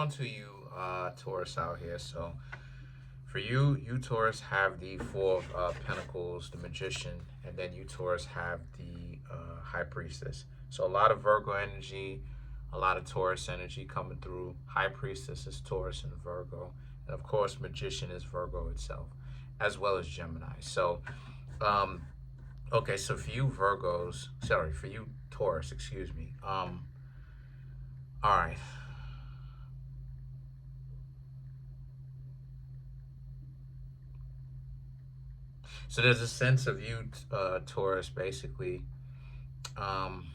On to you, Taurus out here. So for you Taurus have the Four of Pentacles, the Magician, and then you Taurus have the High Priestess. So a lot of Virgo energy, a lot of Taurus energy coming through. High Priestess is Taurus and Virgo, and of course Magician is Virgo itself, as well as Gemini. So um, okay, so for you Virgos, sorry, for you Taurus, excuse me. All right. So there's a sense of you, Taurus, basically. Um,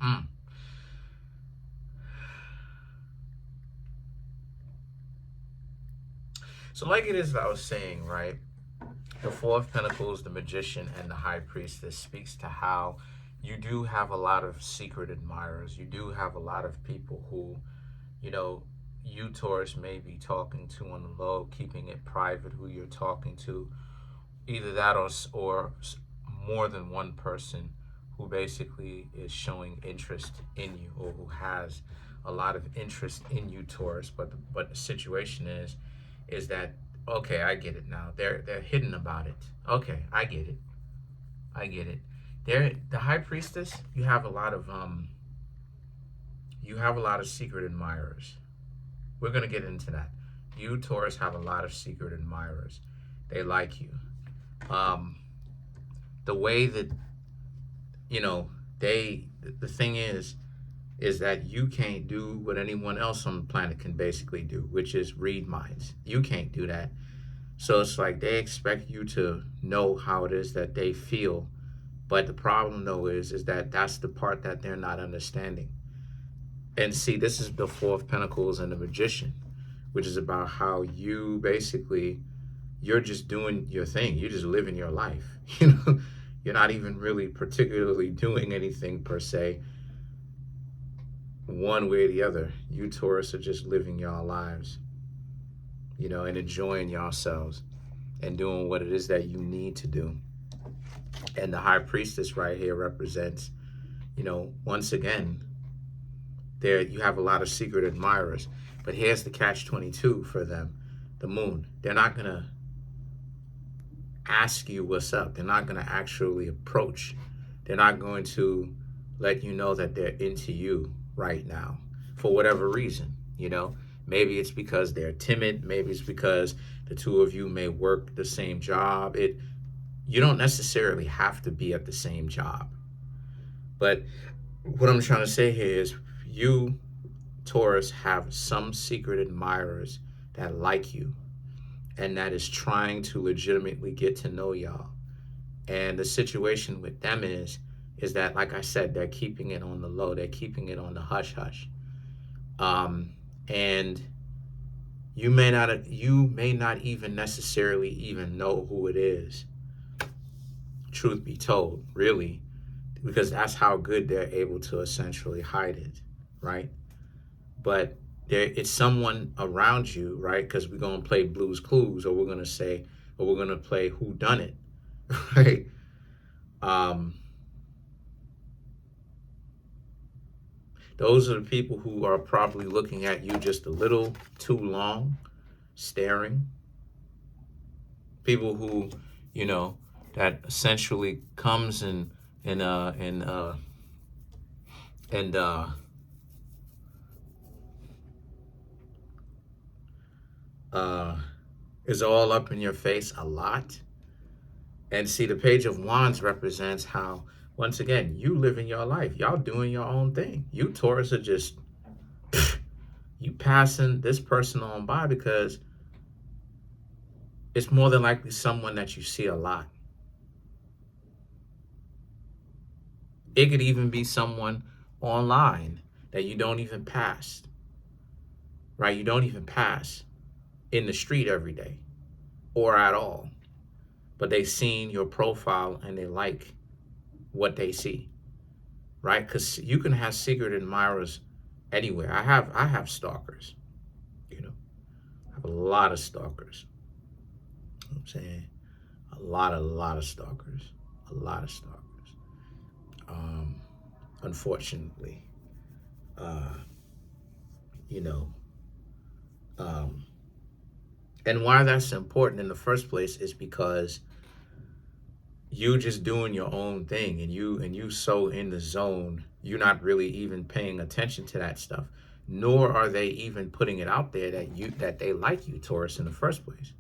mm. So, like it is that I was saying, right? The Four of Pentacles, the Magician, and the High Priestess speaks to how you do have a lot of secret admirers. You do have a lot of people who, you know, you Taurus may be talking to on the low, keeping it private who you're talking to. Either that or more than one person who basically is showing interest in you or who has a lot of interest in you, Taurus. But the situation is that okay, I get it now. They're hidden about it. Okay, I get it. I get it. They're the High Priestess. You have a lot of secret admirers. We're gonna get into that. You Taurus have a lot of secret admirers. They like you. Um, the way that you know the thing is that you can't do what anyone else on the planet can basically do, which is read minds. You can't do that. So it's like they expect you to know how it is that they feel. But the problem though is that that's the part that they're not understanding. And see, this is the Four of Pentacles and the Magician, which is about how you basically you're just doing your thing. You're just living your life. You know, you're not even really particularly doing anything per se, one way or the other. You Taurus are just living your lives, and enjoying yourselves and doing what it is that you need to do. And the High Priestess right here represents, once again, there you have a lot of secret admirers. But here's the catch 22 for them, the moon. They're not going to ask you what's up. They're not going to actually approach. They're not going to let you know that they're into you right now for whatever reason. Maybe it's because they're timid. Maybe it's because the two of you may work the same job. You don't necessarily have to be at the same job. But what I'm trying to say here is you, Taurus, have some secret admirers that like you and that is trying to legitimately get to know y'all. And the situation with them is that, like I said, they're keeping it on the low. They're keeping it on the hush hush. And you may not even necessarily even know who it is. Truth be told, really, because that's how good they're able to essentially hide it, right? But it's someone around you, right? Because we're gonna play Blues Clues, or we're gonna play Who Done It, right? Those are the people who are probably looking at you just a little too long, staring. People who, that essentially comes and uh, is all up in your face a lot. And see, the Page of Wands represents how, once again, you living your life. Y'all doing your own thing. You Taurus are just, you passing this person on by because it's more than likely someone that you see a lot. It could even be someone online that you don't even pass, right? You don't even pass in the street every day or at all. But they've seen your profile and they like what they see, right? Because you can have secret admirers anywhere. I have stalkers, I have a lot of stalkers. You know what I'm saying? A lot of stalkers. A lot of stalkers. unfortunately. Uh, you know, um, and why that's important in the first place is because you just doing your own thing, and you so in the zone, you're not really even paying attention to that stuff, nor are they even putting it out there that they like you, Taurus, in the first place.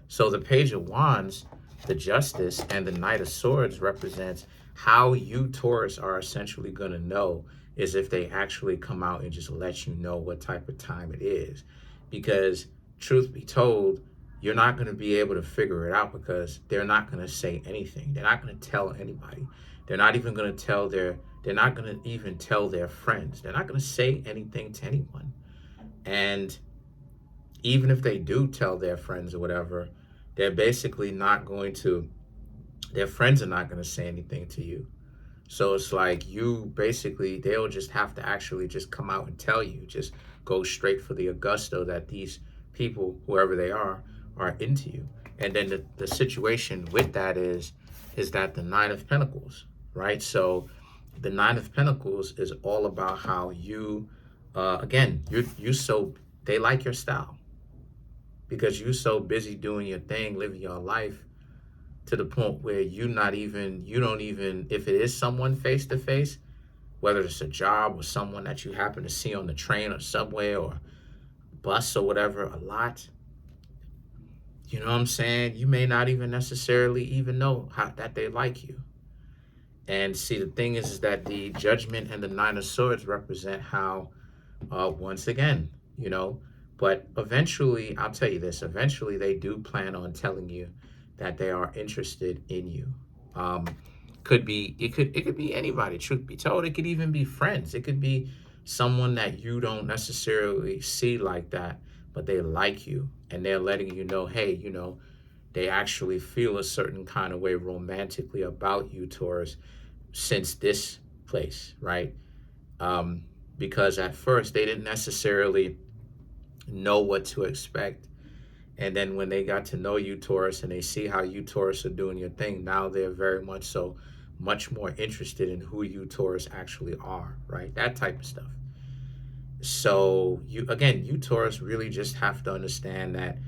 So the Page of Wands, the Justice, and the Knight of Swords represents how you, Taurus, are essentially going to know is if they actually come out and just let you know what type of time it is. Because truth be told, you're not going to be able to figure it out because they're not going to say anything. They're not going to tell anybody. They're not even going to tell they're not going to even tell their friends. They're not going to say anything to anyone. And even if they do tell their friends or whatever, they're basically not going to, their friends are not going to say anything to you. So it's like you basically, they'll just have to actually just come out and tell you, just go straight for the Augusto that these people, whoever they are into you. And then the situation with that is that the Nine of Pentacles, right? So the Nine of Pentacles is all about how you, again, you so, they like your style because you're so busy doing your thing, living your life, to the point where you don't even, if it is someone face to face, whether it's a job or someone that you happen to see on the train or subway or bus or whatever a lot, you know what I'm saying? You may not even necessarily even know that they like you. And see, the thing is that the Judgment and the Nine of Swords represent how, once again, but eventually, I'll tell you this, eventually they do plan on telling you that they are interested in you. It could be anybody, truth be told. It could even be friends. It could be someone that you don't necessarily see like that, but they like you and they're letting you know, hey, they actually feel a certain kind of way romantically about you, Taurus, since this place, right? Because at first they didn't necessarily know what to expect. And then when they got to know you, Taurus, and they see how you, Taurus, are doing your thing, now they're very much more interested in who you, Taurus, actually are, right? That type of stuff. So you, Taurus, really just have to understand that,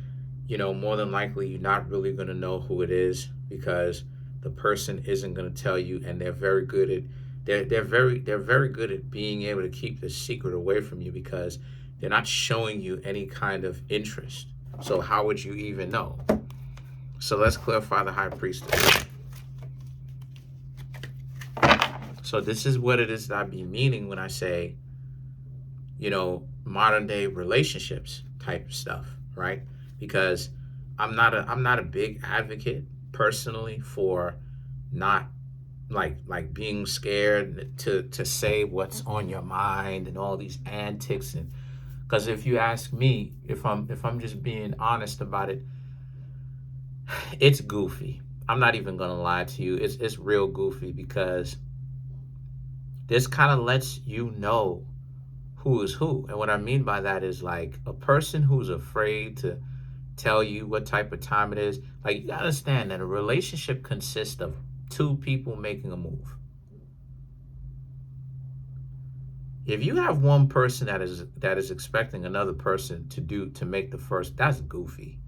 more than likely you're not really going to know who it is because the person isn't going to tell you, and they're very good at they're very good at being able to keep this secret away from you because they're not showing you any kind of interest. So how would you even know? So let's clarify the High Priestess. So this is what it is that I be meaning when I say, modern day relationships type of stuff, right? Because I'm not a big advocate personally for not like being scared to say what's on your mind and all these antics. And because if you ask me, if I'm just being honest about it, it's goofy. I'm not even gonna lie to you. It's real goofy because this kind of lets you know who is who. And what I mean by that is like a person who's afraid to tell you what type of time it is. Like, you gotta understand that a relationship consists of two people making a move. If you have one person that is expecting another person to make the first, that's goofy,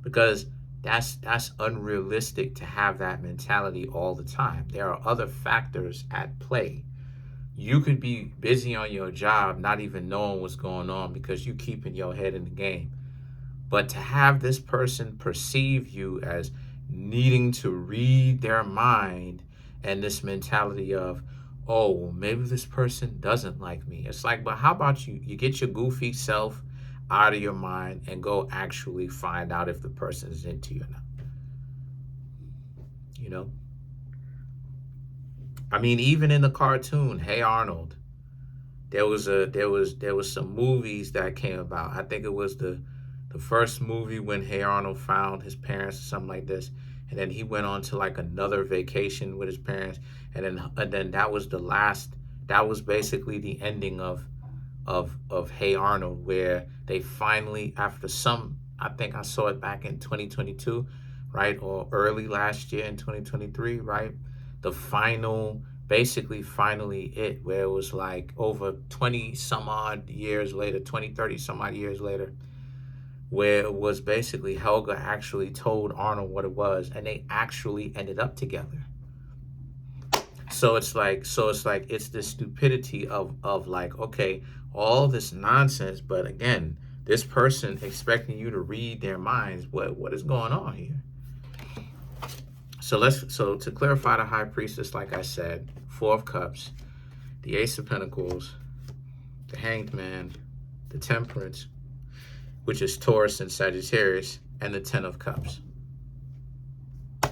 because that's unrealistic to have that mentality all the time. There are other factors at play. You could be busy on your job, not even knowing what's going on because you keeping your head in the game. But to have this person perceive you as needing to read their mind, and this mentality of, oh, well, maybe this person doesn't like me. It's like, but how about you get your goofy self out of your mind and go actually find out if the person is into you or not. I mean, even in the cartoon, Hey Arnold, there was some movies that came about. I think it was the first movie when Hey Arnold found his parents or something like this, and then he went on to like another vacation with his parents, and then that was the last. That was basically the ending of Hey Arnold, where they finally, after I think I saw it back in 2022, right, or early last year in 2023, right, the final basically finally it, where it was like over 20 some odd years later, 20, 30 some odd years later, where it was basically Helga actually told Arnold what it was, and they actually ended up together. So it's like, it's the stupidity of like, okay, all this nonsense, but again, this person expecting you to read their minds. What is going on here? So to clarify the high priestess, like I said, Four of Cups, the Ace of Pentacles, the Hanged Man, the Temperance, which is Taurus and Sagittarius, and the Ten of Cups.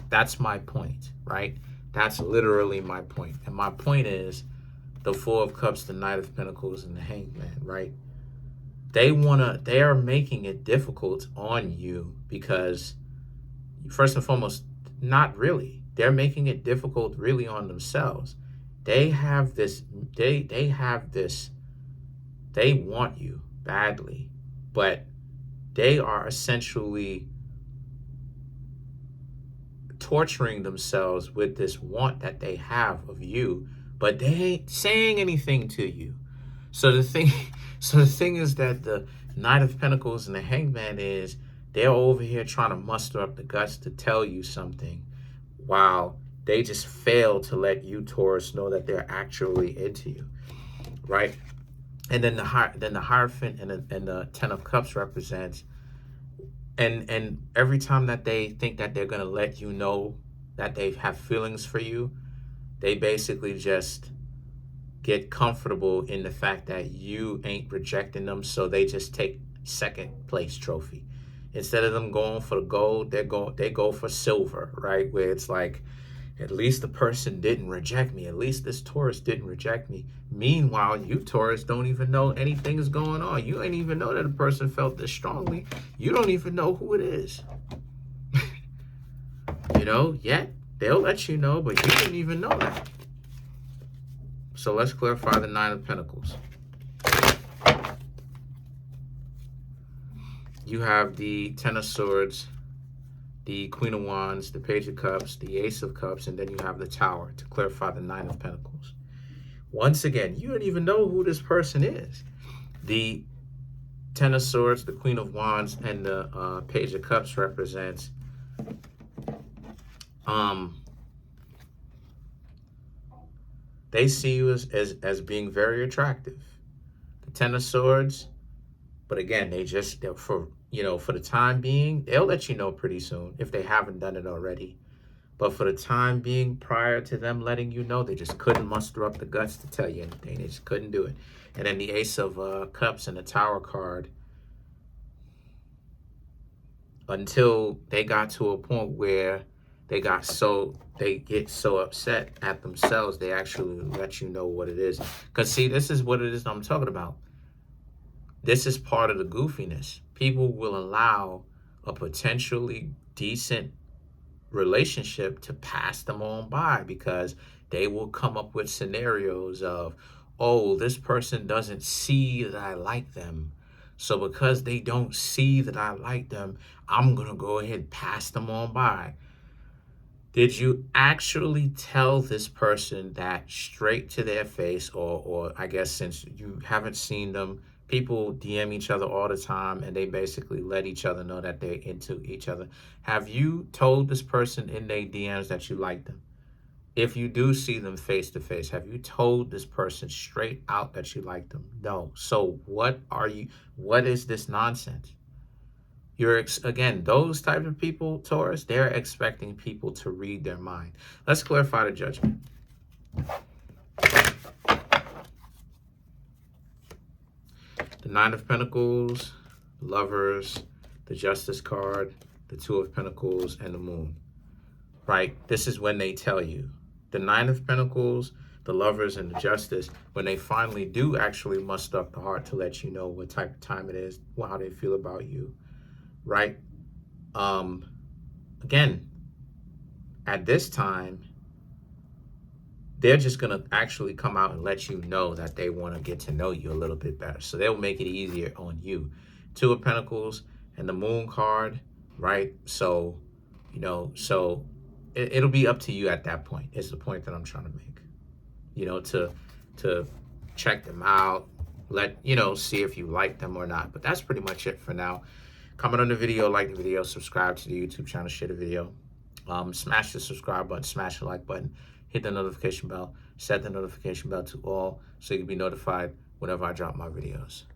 That's my point, right? That's literally my point. And my point is the Four of Cups, the Knight of Pentacles, and the Hanged Man, right? They are making it difficult on you because, first and foremost, not really. They're making it difficult really on themselves. They have this, they want you badly, but they are essentially torturing themselves with this want that they have of you, but they ain't saying anything to you. So the thing is that the Knight of Pentacles and the Hanged Man is, they're over here trying to muster up the guts to tell you something, while they just fail to let you, Taurus, know that they're actually into you, right? And then the Hierophant and the Ten of Cups represents, and every time that they think that they're gonna let you know that they have feelings for you, they basically just get comfortable in the fact that you ain't rejecting them, so they just take second place trophy. Instead of them going for the gold, they go for silver, right? Where it's like, at least the person didn't reject me. At least this Taurus didn't reject me. Meanwhile, you, Taurus, don't even know anything is going on. You ain't even know that a person felt this strongly. You don't even know who it is. Yet they'll let you know, but you didn't even know that. So let's clarify the Nine of Pentacles. You have the Ten of Swords, the Queen of Wands, the Page of Cups, the Ace of Cups, and then you have the Tower to clarify the Nine of Pentacles. Once again, you don't even know who this person is. The Ten of Swords, the Queen of Wands, and the Page of Cups represents they see you as being very attractive. The Ten of Swords, but again, for the time being, they'll let you know pretty soon if they haven't done it already. But for the time being, prior to them letting you know, they just couldn't muster up the guts to tell you anything. They just couldn't do it. And then the Ace of Cups and the Tower card, until they got to a point where they get so upset at themselves, they actually let you know what it is. Because see, this is what it is I'm talking about. This is part of the goofiness. People will allow a potentially decent relationship to pass them on by, because they will come up with scenarios of, oh, this person doesn't see that I like them, so because they don't see that I like them, I'm gonna go ahead and pass them on by. Did you actually tell this person that straight to their face? Or I guess, since you haven't seen them, people DM each other all the time, and they basically let each other know that they're into each other. Have you told this person in their DMs that you like them? If you do see them face to face, have you told this person straight out that you like them? No. So what is this nonsense? Again, those types of people, Taurus, they're expecting people to read their mind. Let's clarify the Judgment. The Nine of Pentacles, Lovers, the Justice card, the Two of Pentacles, and the Moon. Right? This is when they tell you. The Nine of Pentacles, the Lovers, and the Justice, when they finally do actually muster up the heart to let you know what type of time it is, how they feel about you. Right? Again, at this time, they're just going to actually come out and let you know that they want to get to know you a little bit better. So they'll make it easier on you. Two of Pentacles and the Moon card, right? So, it'll be up to you at that point. It's the point that I'm trying to make. you know, to check them out, see if you like them or not. But that's pretty much it for now. Comment on the video, like the video, subscribe to the YouTube channel, share the video. Smash the subscribe button, smash the like button, hit the notification bell, set the notification bell to all so you can be notified whenever I drop my videos.